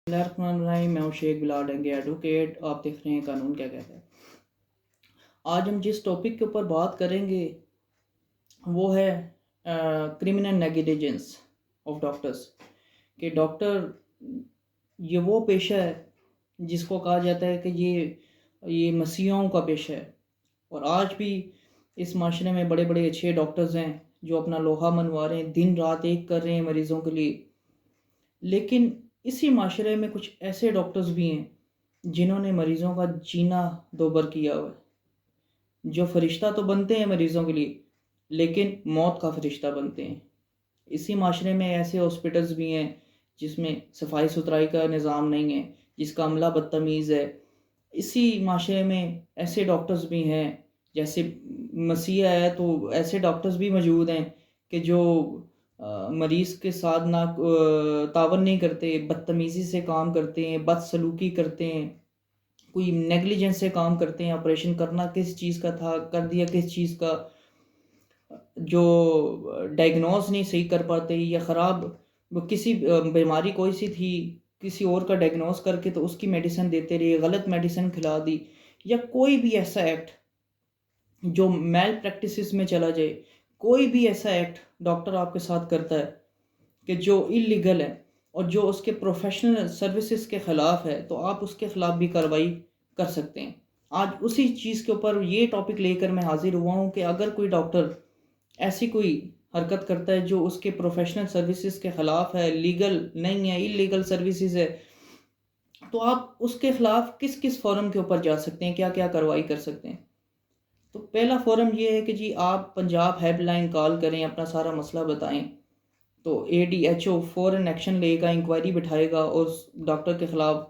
بسم اللہ الرحمن الرحیم، میں ہوں شیخ بلال ڈنگے ایڈوکیٹ۔ آپ دیکھ رہے ہیں قانون کیا کہتا ہے۔ آج ہم جس ٹاپک کے اوپر بات کریں گے وہ ہے کرمنل نیگلیجنس آف ڈاکٹرز، کہ ڈاکٹر یہ وہ پیشہ ہے جس کو کہا جاتا ہے کہ یہ مسیحوں کا پیشہ ہے، اور آج بھی اس معاشرے میں بڑے بڑے اچھے ڈاکٹرز ہیں جو اپنا لوہا منوا رہے ہیں، دن رات ایک کر رہے ہیں مریضوں کے لیے۔ لیکن اسی معاشرے میں کچھ ایسے ڈاکٹرز بھی ہیں جنہوں نے مریضوں کا جینا دوبر کیا ہوا ہے، جو فرشتہ تو بنتے ہیں مریضوں کے لیے لیکن موت کا فرشتہ بنتے ہیں۔ اسی معاشرے میں ایسے ہاسپٹلز بھی ہیں جس میں صفائی ستھرائی کا نظام نہیں ہے، جس کا عملہ بدتمیز ہے۔ اسی معاشرے میں ایسے ڈاکٹرز بھی ہیں، جیسے مسیح ہے تو ایسے ڈاکٹرز بھی موجود ہیں کہ جو مریض کے ساتھ نہ تعاون نہیں کرتے، بدتمیزی سے کام کرتے ہیں، بد سلوکی کرتے ہیں، کوئی نیگلیجنس سے کام کرتے ہیں۔ آپریشن کرنا کس چیز کا تھا، کر دیا کس چیز کا، جو ڈائگنوز نہیں صحیح کر پاتے، یا خراب کسی بیماری کوئی سی تھی کسی اور کا ڈائگنوز کر کے تو اس کی میڈیسن دیتے رہے، غلط میڈیسن کھلا دی، یا کوئی بھی ایسا ایکٹ جو میل پریکٹسز میں چلا جائے، کوئی بھی ایسا ایکٹ ڈاکٹر آپ کے ساتھ کرتا ہے کہ جو اللیگل ہے اور جو اس کے پروفیشنل سروسز کے خلاف ہے، تو آپ اس کے خلاف بھی کارروائی کر سکتے ہیں۔ آج اسی چیز کے اوپر یہ ٹاپک لے کر میں حاضر ہوا ہوں کہ اگر کوئی ڈاکٹر ایسی کوئی حرکت کرتا ہے جو اس کے پروفیشنل سروسز کے خلاف ہے، لیگل نہیں ہے، اللیگل سروسز ہے، تو آپ اس کے خلاف کس کس فورم کے اوپر جا سکتے ہیں، کیا کیا کارروائی کر سکتے ہیں۔ تو پہلا فورم یہ ہے کہ جی آپ پنجاب ہیلپ لائن کال کریں، اپنا سارا مسئلہ بتائیں، تو ADHO فوراً ایکشن لے گا، انکوائری بٹھائے گا اور اس ڈاکٹر کے خلاف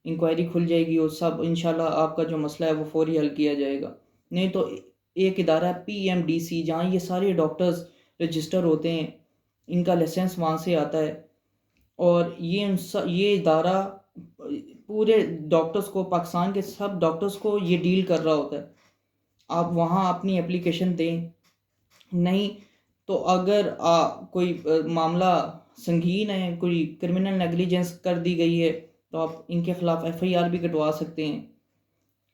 انکوائری کھل جائے گی، اور سب انشاءاللہ آپ کا جو مسئلہ ہے وہ فوری حل کیا جائے گا۔ نہیں تو ایک ادارہ PMDC جہاں یہ سارے ڈاکٹرز رجسٹر ہوتے ہیں، ان کا لائسنس وہاں سے آتا ہے، اور یہ ادارہ پورے ڈاکٹرز کو، پاکستان کے سب ڈاکٹرز کو یہ ڈیل کر رہا ہوتا ہے۔ آپ وہاں اپنی اپلیکیشن دیں، نہیں تو اگر کوئی معاملہ سنگین ہے، کوئی کرمنل نیگلیجنس کر دی گئی ہے، تو آپ ان کے خلاف FIR بھی کٹوا سکتے ہیں۔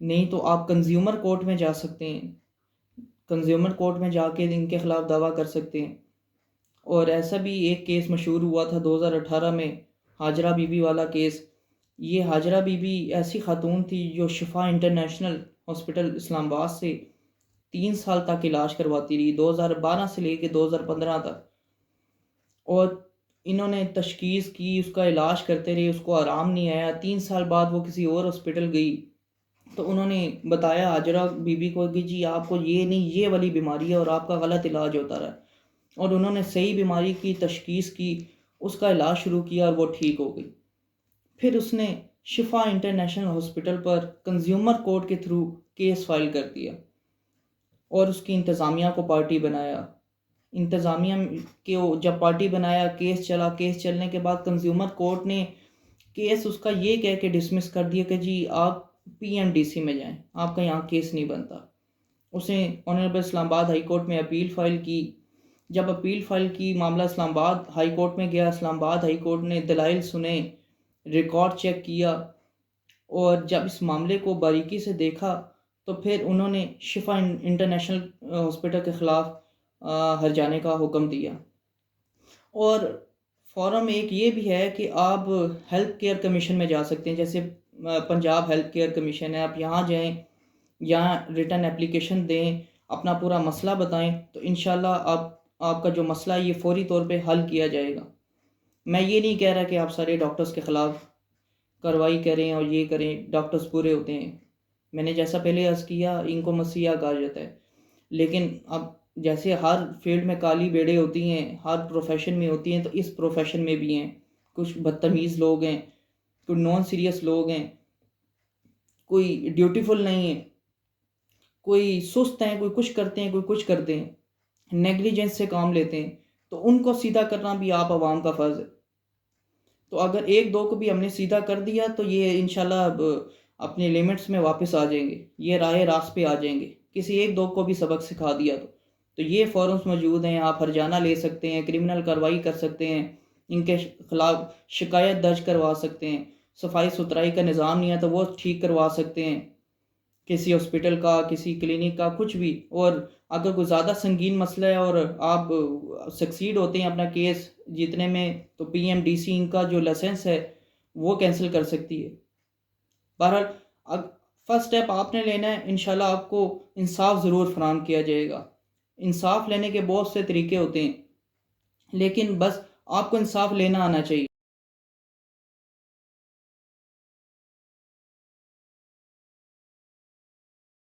نہیں تو آپ کنزیومر کورٹ میں جا سکتے ہیں، کنزیومر کورٹ میں جا کے ان کے خلاف دعویٰ کر سکتے ہیں۔ اور ایسا بھی ایک کیس مشہور ہوا تھا 2018 میں، ہاجرہ بی بی والا کیس۔ یہ ہاجرہ بی بی ایسی خاتون تھی جو شفا انٹرنیشنل ہاسپٹل اسلام آباد سے 3 سال تک علاج کرواتی رہی، 2012 سے لے کے 2015 تک، اور انہوں نے تشخیص کی، اس کا علاج کرتے رہے، اس کو آرام نہیں آیا۔ 3 سال بعد وہ کسی اور ہاسپٹل گئی تو انہوں نے بتایا ہاجرہ بی بی کو کہ جی آپ کو یہ نہیں، یہ والی بیماری ہے اور آپ کا غلط علاج ہوتا رہا، اور انہوں نے صحیح بیماری کی تشخیص کی، اس کا علاج شروع کیا اور وہ ٹھیک ہو گئی۔ پھر اس نے شفا انٹرنیشنل ہاسپٹل پر کنزیومر کورٹ کے تھرو کیس فائل کر دیا اور اس کی انتظامیہ کو پارٹی بنایا۔ انتظامیہ کے جب پارٹی بنایا، کیس چلا، کیس چلنے کے بعد کنزیومر کورٹ نے کیس اس کا یہ کہہ کے ڈسمس کر دیا کہ جی آپ PMDC میں جائیں، آپ کا یہاں کیس نہیں بنتا۔ اس نے آنریبل اسلام آباد ہائی کورٹ میں اپیل فائل کی۔ جب اپیل فائل کی، معاملہ اسلام آباد ہائی کورٹ میں گیا، اسلام آباد ہائی کورٹ نے دلائل سنے، ریکارڈ چیک کیا، اور جب اس معاملے کو باریکی سے دیکھا تو پھر انہوں نے شفا انٹرنیشنل ہاسپٹل کے خلاف ہرجانے کا حکم دیا۔ اور فورم ایک یہ بھی ہے کہ آپ ہیلتھ کیئر کمیشن میں جا سکتے ہیں، جیسے پنجاب ہیلتھ کیئر کمیشن ہے، آپ یہاں جائیں، یہاں ریٹن اپلیکیشن دیں، اپنا پورا مسئلہ بتائیں، تو انشاءاللہ آپ کا جو مسئلہ ہے یہ فوری طور پہ حل کیا جائے گا۔ میں یہ نہیں کہہ رہا کہ آپ سارے ڈاکٹرز کے خلاف کارروائی کریں اور یہ کریں، ڈاکٹرز برے ہوتے ہیں، میں نے جیسا پہلے عرض کیا ان کو مسیحا کہا جاتا ہے، لیکن اب جیسے ہر فیلڈ میں کالی بیڑے ہوتی ہیں، ہر پروفیشن میں ہوتی ہیں، تو اس پروفیشن میں بھی ہیں کچھ بدتمیز لوگ ہیں، کوئی نان سیریس لوگ ہیں، کوئی ڈیوٹیفل نہیں ہے، کوئی سست ہیں، کوئی کچھ کرتے ہیں، کوئی کچھ کرتے ہیں، نیگلیجنس سے کام لیتے ہیں، تو ان کو سیدھا کرنا بھی آپ عوام کا فرض ہے۔ تو اگر ایک دو کو بھی ہم نے سیدھا کر دیا تو یہ انشاءاللہ اب اپنے لیمٹس میں واپس آ جائیں گے، یہ راہ راست پہ آ جائیں گے، کسی ایک دو کو بھی سبق سکھا دیا تو یہ فورمز موجود ہیں، آپ ہرجانہ لے سکتے ہیں، کرمنل کارروائی کر سکتے ہیں، ان کے خلاف شکایت درج کروا سکتے ہیں، صفائی ستھرائی کا نظام نہیں ہے تو وہ ٹھیک کروا سکتے ہیں کسی ہاسپٹل کا، کسی کلینک کا، کچھ بھی. اور اگر کوئی زیادہ سنگین مسئلہ ہے اور آپ سکسیڈ ہوتے ہیں اپنا کیس جیتنے میں، تو پی ایم ڈی سی ان کا جو لائسنس ہے وہ کینسل کر سکتی ہے. بہرحال فرسٹ سٹیپ آپ نے لینا ہے، انشاءاللہ آپ کو انصاف ضرور فراہم کیا جائے گا. انصاف لینے کے بہت سے طریقے ہوتے ہیں، لیکن بس آپ کو انصاف لینا آنا چاہیے.